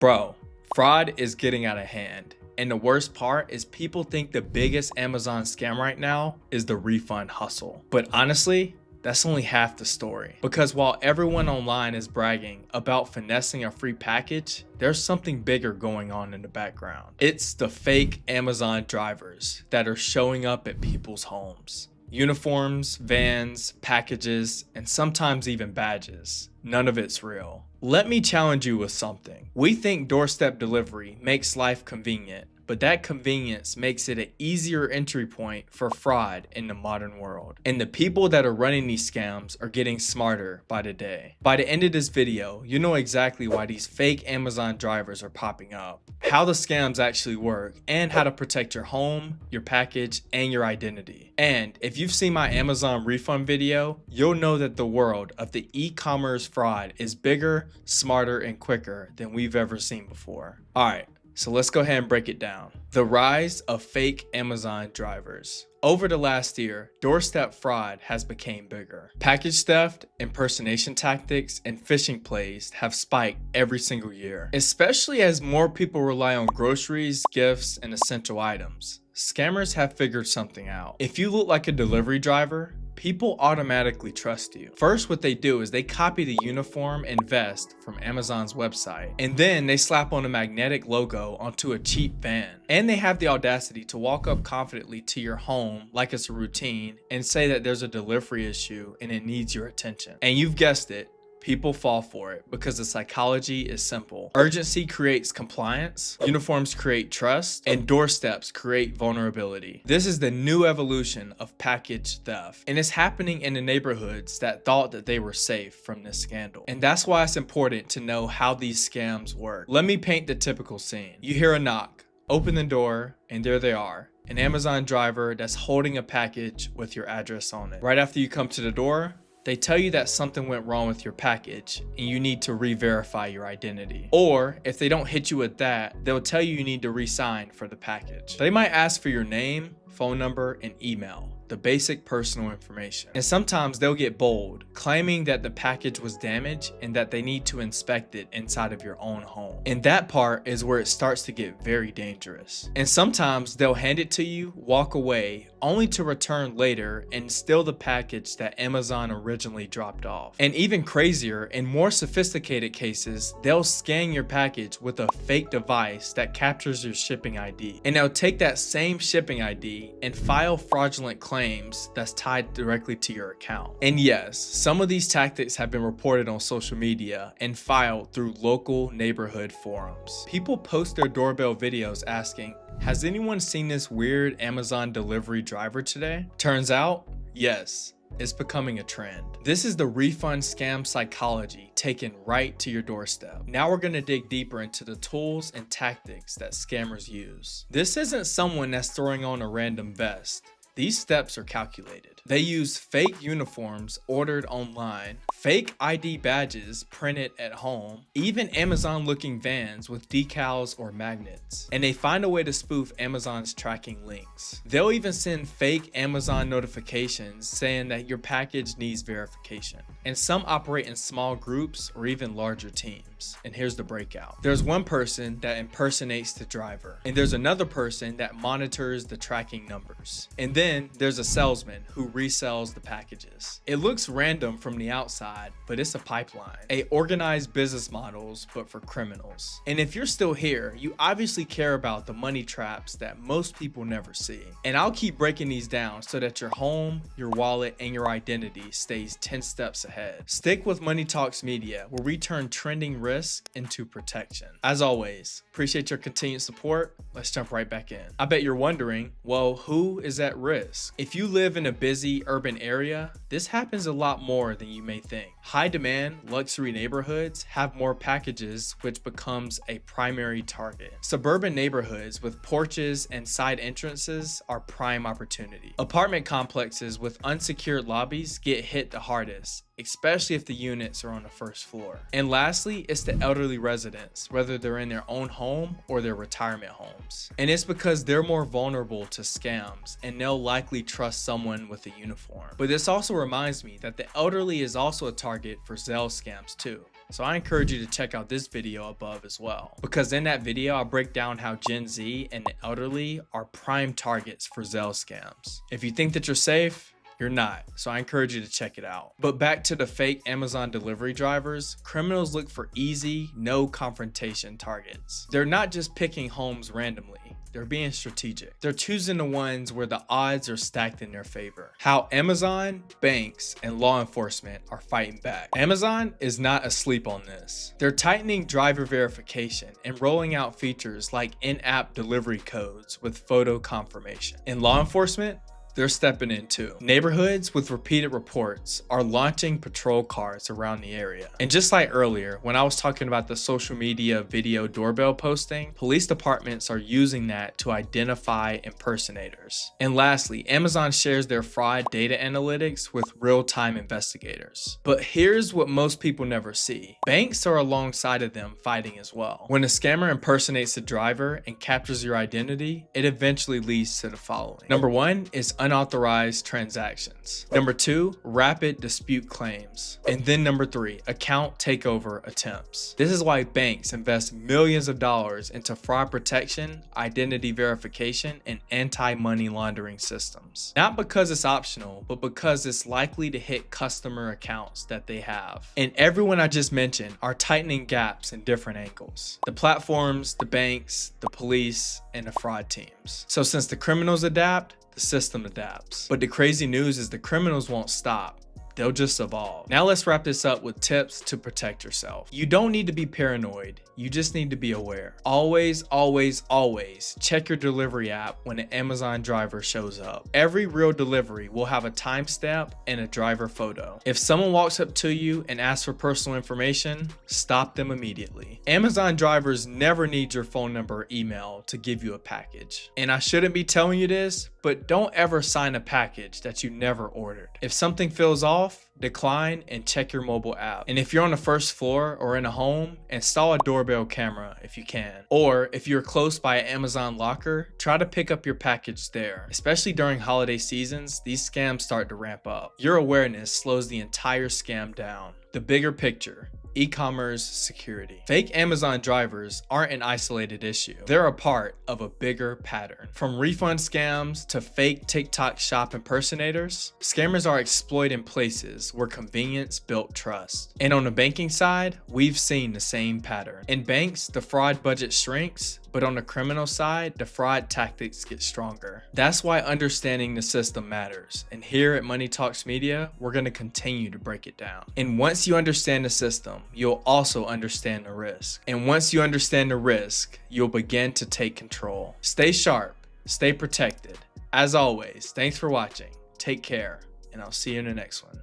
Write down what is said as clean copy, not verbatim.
Bro, fraud is getting out of hand. And the worst part is people think the biggest Amazon scam right now is the refund hustle. But honestly, that's only half the story. Because while everyone online is bragging about finessing a free package, there's something bigger going on in the background. It's the fake Amazon drivers that are showing up at people's homes. Uniforms, vans, packages, and sometimes even badges. None of it's real. Let me challenge you with something. We think doorstep delivery makes life convenient, but that convenience makes it an easier entry point for fraud in the modern world. And the people that are running these scams are getting smarter by the day. By the end of this video, you know exactly why these fake Amazon drivers are popping up, how the scams actually work, and how to protect your home, your package, and your identity. And if you've seen my Amazon refund video, you'll know that the world of the e-commerce fraud is bigger, smarter, and quicker than we've ever seen before. Alright, so let's go ahead and break it down. The rise of fake Amazon drivers. Over the last year, doorstep fraud has become bigger. Package theft, impersonation tactics, and phishing plays have spiked every single year, especially as more people rely on groceries, gifts, and essential items. Scammers have figured something out. If you look like a delivery driver, people automatically trust you. First, what they do is they copy the uniform and vest from Amazon's website, and then they slap on a magnetic logo onto a cheap van. And they have the audacity to walk up confidently to your home like it's a routine and say that there's a delivery issue and it needs your attention. And you've guessed it, people fall for it because the psychology is simple. Urgency creates compliance, uniforms create trust, and doorsteps create vulnerability. This is the new evolution of package theft, and it's happening in the neighborhoods that thought that they were safe from this scandal. And that's why it's important to know how these scams work. Let me paint the typical scene. You hear a knock, open the door, and there they are. An Amazon driver that's holding a package with your address on it. Right after you come to the door, they tell you that something went wrong with your package and you need to re-verify your identity. Or if they don't hit you with that, they'll tell you need to re-sign for the package. They might ask for your name, phone number, and email, the basic personal information. And sometimes they'll get bold, claiming that the package was damaged and that they need to inspect it inside of your own home. And that part is where it starts to get very dangerous. And sometimes they'll hand it to you, walk away, only to return later and steal the package that Amazon originally dropped off. And even crazier, in more sophisticated cases, they'll scan your package with a fake device that captures your shipping ID. And they'll take that same shipping ID and file fraudulent claims that's tied directly to your account. And yes, some of these tactics have been reported on social media and filed through local neighborhood forums. People post their doorbell videos asking, "Has anyone seen this weird Amazon delivery driver today?" Turns out, yes, it's becoming a trend. This is the refund scam psychology taken right to your doorstep. Now we're gonna dig deeper into the tools and tactics that scammers use. This isn't someone that's throwing on a random vest. These steps are calculated. They use fake uniforms ordered online, fake ID badges printed at home, even Amazon-looking vans with decals or magnets. And they find a way to spoof Amazon's tracking links. They'll even send fake Amazon notifications saying that your package needs verification. And some operate in small groups or even larger teams. And here's the breakout. There's one person that impersonates the driver, and there's another person that monitors the tracking numbers. And then there's a salesman who resells the packages. It looks random from the outside, but it's a pipeline. Organized business models, but for criminals. And if you're still here, you obviously care about the money traps that most people never see. And I'll keep breaking these down so that your home, your wallet, and your identity stays 10 steps ahead. Stick with Money Talks Media, where we turn trending risk into protection. As always, appreciate your continued support. Let's jump right back in. I bet you're wondering, well, who is at risk? If you live in a busy urban area, this happens a lot more than you may think. High demand, luxury neighborhoods have more packages, which becomes a primary target. Suburban neighborhoods with porches and side entrances are prime opportunity. Apartment complexes with unsecured lobbies get hit the hardest, especially if the units are on the first floor. And lastly, it's the elderly residents, whether they're in their own home or their retirement homes. And it's because they're more vulnerable to scams and they'll likely trust someone with a uniform. But this also reminds me that the elderly is also a target for Zelle scams too. So I encourage you to check out this video above as well, because in that video I'll break down how Gen Z and the elderly are prime targets for Zelle scams. If you think that you're safe, you're not, so I encourage you to check it out. But back to the fake Amazon delivery drivers, criminals look for easy, no confrontation targets. They're not just picking homes randomly, they're being strategic. They're choosing the ones where the odds are stacked in their favor. How Amazon, banks, and law enforcement are fighting back. Amazon is not asleep on this. They're tightening driver verification and rolling out features like in-app delivery codes with photo confirmation. In law enforcement, they're stepping in too. Neighborhoods with repeated reports are launching patrol cars around the area. And just like earlier, when I was talking about the social media video doorbell posting, police departments are using that to identify impersonators. And lastly, Amazon shares their fraud data analytics with real-time investigators. But here's what most people never see. Banks are alongside of them fighting as well. When a scammer impersonates a driver and captures your identity, it eventually leads to the following. Number one is unauthorized transactions. Number two, rapid dispute claims. And then number three, account takeover attempts. This is why banks invest millions of dollars into fraud protection, identity verification, and anti-money laundering systems. Not because it's optional, but because it's likely to hit customer accounts that they have. And everyone I just mentioned are tightening gaps in different angles. The platforms, the banks, the police, and the fraud teams. So since the criminals adapt, the system adapts. But the crazy news is the criminals won't stop. They'll just evolve. Now let's wrap this up with tips to protect yourself. You don't need to be paranoid. You just need to be aware. Always, always, always check your delivery app when an Amazon driver shows up. Every real delivery will have a timestamp and a driver photo. If someone walks up to you and asks for personal information, stop them immediately. Amazon drivers never need your phone number or email to give you a package. And I shouldn't be telling you this, but don't ever sign a package that you never ordered. If something feels off, decline and check your mobile app. And if you're on the first floor or in a home, install a doorbell camera if you can. Or if you're close by an Amazon locker, try to pick up your package there. Especially during holiday seasons, these scams start to ramp up. Your awareness slows the entire scam down. The bigger picture. E-commerce security. Fake Amazon drivers aren't an isolated issue. They're a part of a bigger pattern. From refund scams to fake TikTok shop impersonators, scammers are exploiting places where convenience built trust. And on the banking side, we've seen the same pattern. In banks, the fraud budget shrinks, but on the criminal side, the fraud tactics get stronger. That's why understanding the system matters. And here at Money Talks Media, we're going to continue to break it down. And once you understand the system, you'll also understand the risk. And once you understand the risk, you'll begin to take control. Stay sharp, stay protected. As always, thanks for watching. Take care, and I'll see you in the next one.